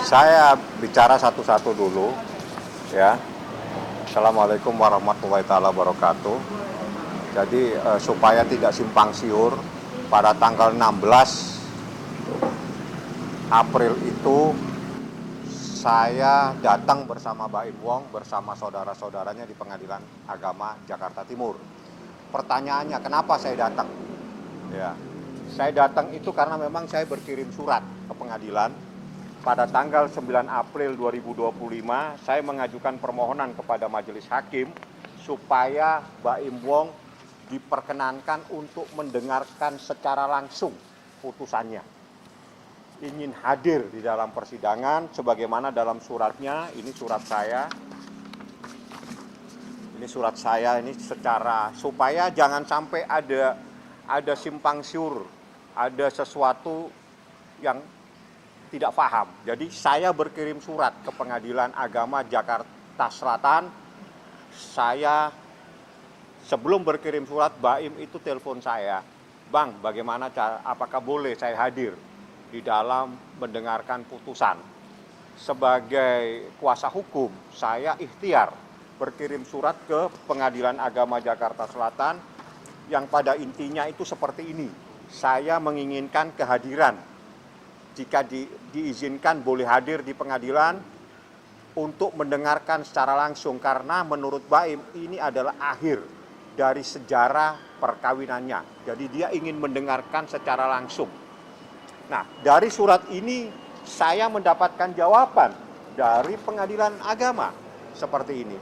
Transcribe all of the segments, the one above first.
Saya bicara satu-satu dulu, ya. Assalamualaikum warahmatullahi taala wabarakatuh. Jadi supaya tidak simpang siur, pada tanggal 16 April itu saya datang bersama Baim Wong bersama saudara-saudaranya di Pengadilan Agama Jakarta Timur. Pertanyaannya, kenapa saya datang? Ya, saya datang itu karena memang saya berkirim surat ke pengadilan. Pada tanggal 9 April 2025, saya mengajukan permohonan kepada Majelis Hakim supaya Baim Wong diperkenankan untuk mendengarkan secara langsung putusannya. Ingin hadir di dalam persidangan sebagaimana dalam suratnya. Ini surat saya. Ini secara supaya jangan sampai ada simpang siur, ada sesuatu yang tidak paham. Jadi saya berkirim surat ke Pengadilan Agama Jakarta Selatan. Saya sebelum berkirim surat, Baim itu telepon saya, "Bang, bagaimana apakah boleh saya hadir di dalam mendengarkan putusan?" Sebagai kuasa hukum, saya ikhtiar berkirim surat ke Pengadilan Agama Jakarta Selatan yang pada intinya itu seperti ini. Saya menginginkan kehadiran, jika diizinkan boleh hadir di pengadilan untuk mendengarkan secara langsung, karena menurut Baim ini adalah akhir dari sejarah perkawinannya. Jadi dia ingin mendengarkan secara langsung. Nah, dari surat ini saya mendapatkan jawaban dari Pengadilan Agama seperti ini.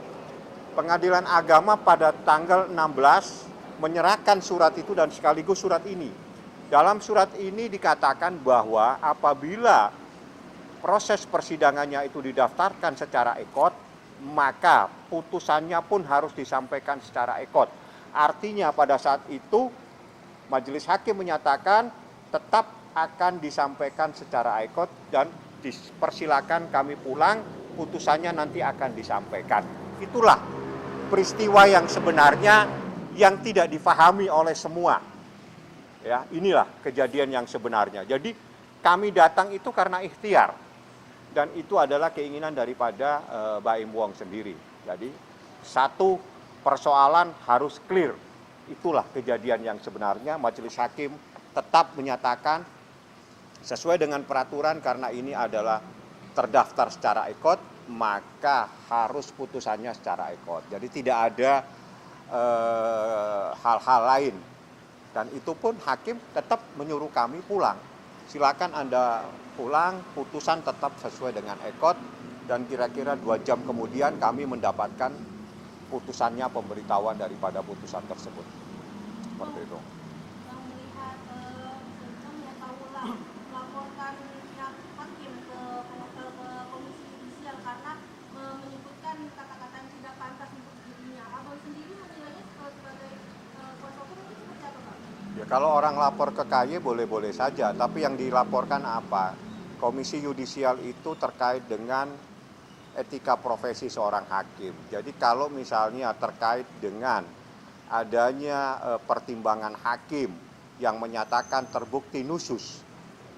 Pengadilan Agama pada tanggal 16 menyerahkan surat itu dan sekaligus surat ini. Dalam surat ini dikatakan bahwa apabila proses persidangannya itu didaftarkan secara ekot, maka putusannya pun harus disampaikan secara ekot. Artinya pada saat itu Majelis Hakim menyatakan tetap akan disampaikan secara ekot dan dipersilakan kami pulang, putusannya nanti akan disampaikan. Itulah peristiwa yang sebenarnya yang tidak difahami oleh semua. Ya, inilah kejadian yang sebenarnya. Jadi kami datang itu karena ikhtiar, dan itu adalah keinginan daripada Baim Wong sendiri. Jadi satu persoalan harus clear. Itulah kejadian yang sebenarnya. Majelis Hakim tetap menyatakan sesuai dengan peraturan, karena ini adalah terdaftar secara ekot, maka harus putusannya secara ekot. Jadi tidak ada hal-hal lain. Dan itu pun hakim tetap menyuruh kami pulang. Silakan Anda pulang, putusan tetap sesuai dengan ekot, dan kira-kira 2 jam kemudian kami mendapatkan putusannya, pemberitahuan daripada putusan tersebut. Seperti itu. Melaporkan pihak hakim ke Komisi Yudisial karena menyebutkan kata-kata yang tidak pantas untuk dirinya. Abang sendiri menilainya sebagai kuasa hukum itu seperti apa, Pak? Ya, kalau orang lapor ke KY boleh-boleh saja, tapi yang dilaporkan apa? Komisi Yudisial itu terkait dengan etika profesi seorang hakim. Jadi kalau misalnya terkait dengan adanya pertimbangan hakim yang menyatakan terbukti nusus,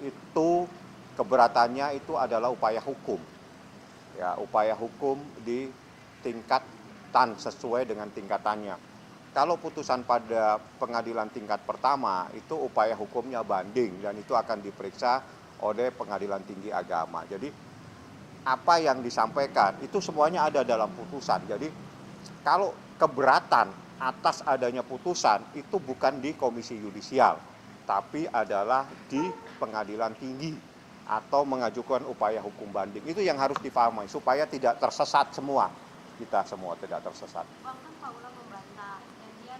itu keberatannya itu adalah upaya hukum. Ya, upaya hukum di tingkatan sesuai dengan tingkatannya. Kalau putusan pada pengadilan tingkat pertama, itu upaya hukumnya banding, dan itu akan diperiksa oleh Pengadilan Tinggi Agama. Jadi apa yang disampaikan itu semuanya ada dalam putusan. Jadi kalau keberatan atas adanya putusan itu bukan di Komisi Yudisial, tapi adalah di Pengadilan Tinggi atau mengajukan upaya hukum banding. Itu yang harus dipahami supaya tidak tersesat semua. Kita semua tidak tersesat. Bang, kan Pak Ula membantah dan dia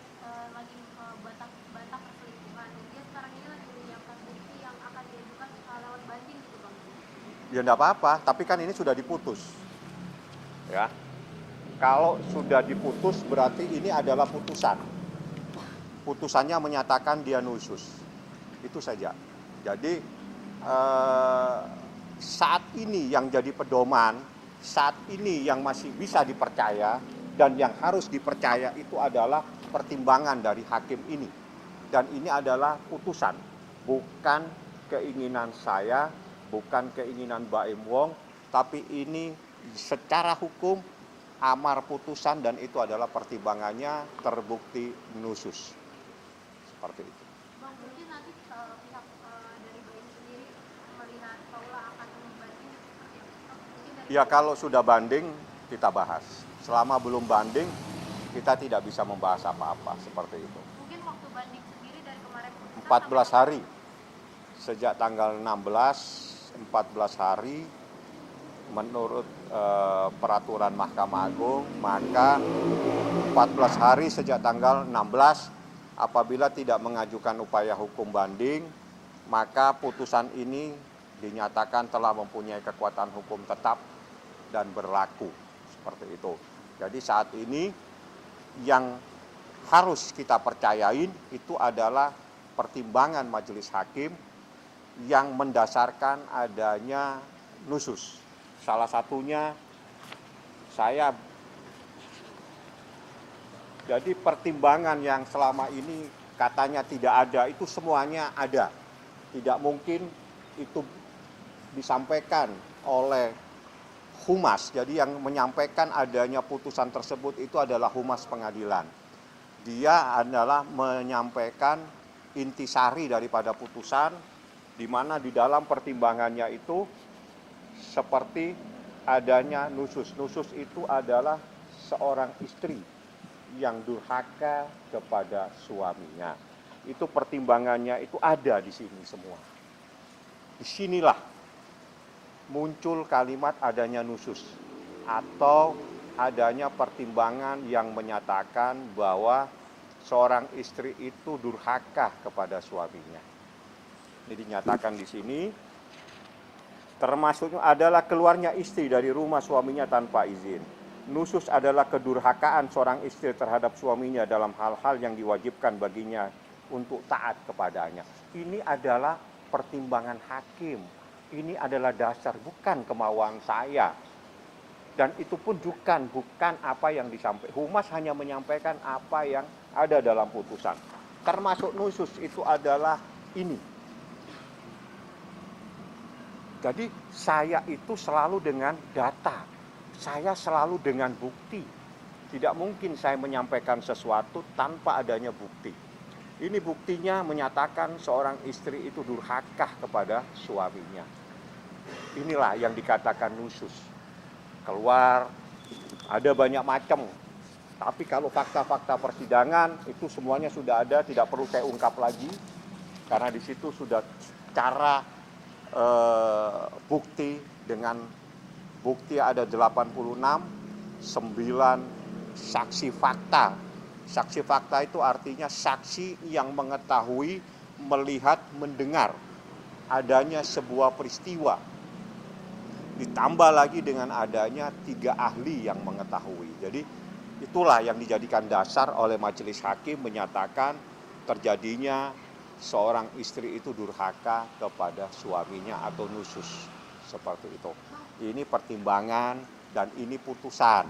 lagi bantah perselingkuhan, dan dia sekarang ini lagi menyiapkan bukti yang akan diajukan lewat banding gitu, Bang. Ya enggak apa-apa, tapi kan ini sudah diputus. Ya. Kalau sudah diputus berarti ini adalah putusan. Putusannya menyatakan dia nusus. Itu saja. Jadi saat ini yang jadi pedoman, saat ini yang masih bisa dipercaya dan yang harus dipercaya itu adalah pertimbangan dari hakim ini. Dan ini adalah putusan, bukan keinginan saya, bukan keinginan Baim Wong, tapi ini secara hukum amar putusan dan itu adalah pertimbangannya terbukti nusus. Seperti itu. Bang, mungkin nanti pihak dari BNI sendiri melihat Paula akan membanding seperti apa? Mungkin dari Ya kalau sudah banding kita bahas. Selama belum banding kita tidak bisa membahas apa-apa seperti itu. mungkin waktu banding sendiri dari kemarin 14 hari. Sejak tanggal 16, 14 hari menurut peraturan Mahkamah Agung, maka 14 hari sejak tanggal 16 apabila tidak mengajukan upaya hukum banding, maka putusan ini dinyatakan telah mempunyai kekuatan hukum tetap dan berlaku. Seperti itu. Jadi saat ini yang harus kita percayain itu adalah pertimbangan majelis hakim yang mendasarkan adanya nusus. Salah satunya jadi pertimbangan yang selama ini katanya tidak ada itu semuanya ada. Tidak mungkin itu disampaikan oleh humas. Jadi yang menyampaikan adanya putusan tersebut itu adalah humas pengadilan. Dia adalah menyampaikan intisari daripada putusan, di mana di dalam pertimbangannya itu seperti adanya nusus. Nusus itu adalah seorang istri yang durhaka kepada suaminya. Itu pertimbangannya itu ada di sini semua. Disinilah muncul kalimat adanya nusus atau adanya pertimbangan yang menyatakan bahwa seorang istri itu durhaka kepada suaminya. Ini dinyatakan di sini, termasuknya adalah keluarnya istri dari rumah suaminya tanpa izin. Nusus adalah kedurhakaan seorang istri terhadap suaminya dalam hal-hal yang diwajibkan baginya untuk taat kepadanya. Ini adalah pertimbangan hakim. Ini adalah dasar, bukan kemauan saya. Dan itu pun bukan apa yang disampaikan. Humas hanya menyampaikan apa yang ada dalam putusan. Termasuk nusus itu adalah ini. Jadi saya itu selalu dengan data. Saya selalu dengan bukti. Tidak mungkin saya menyampaikan sesuatu tanpa adanya bukti. Ini buktinya menyatakan seorang istri itu durhaka kepada suaminya. Inilah yang dikatakan nusus. Keluar, ada banyak macam. Tapi kalau fakta-fakta persidangan itu semuanya sudah ada, tidak perlu saya ungkap lagi. Karena di situ sudah cara bukti dengan bukti ada 86, 9 saksi fakta. Saksi fakta itu artinya saksi yang mengetahui, melihat, mendengar adanya sebuah peristiwa. Ditambah lagi dengan adanya 3 ahli yang mengetahui. Jadi itulah yang dijadikan dasar oleh majelis hakim menyatakan terjadinya seorang istri itu durhaka kepada suaminya atau nusus. Seperti itu. Ini pertimbangan dan ini putusan.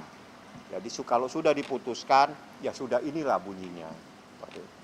Jadi kalau sudah diputuskan, ya sudah inilah bunyinya. Seperti itu.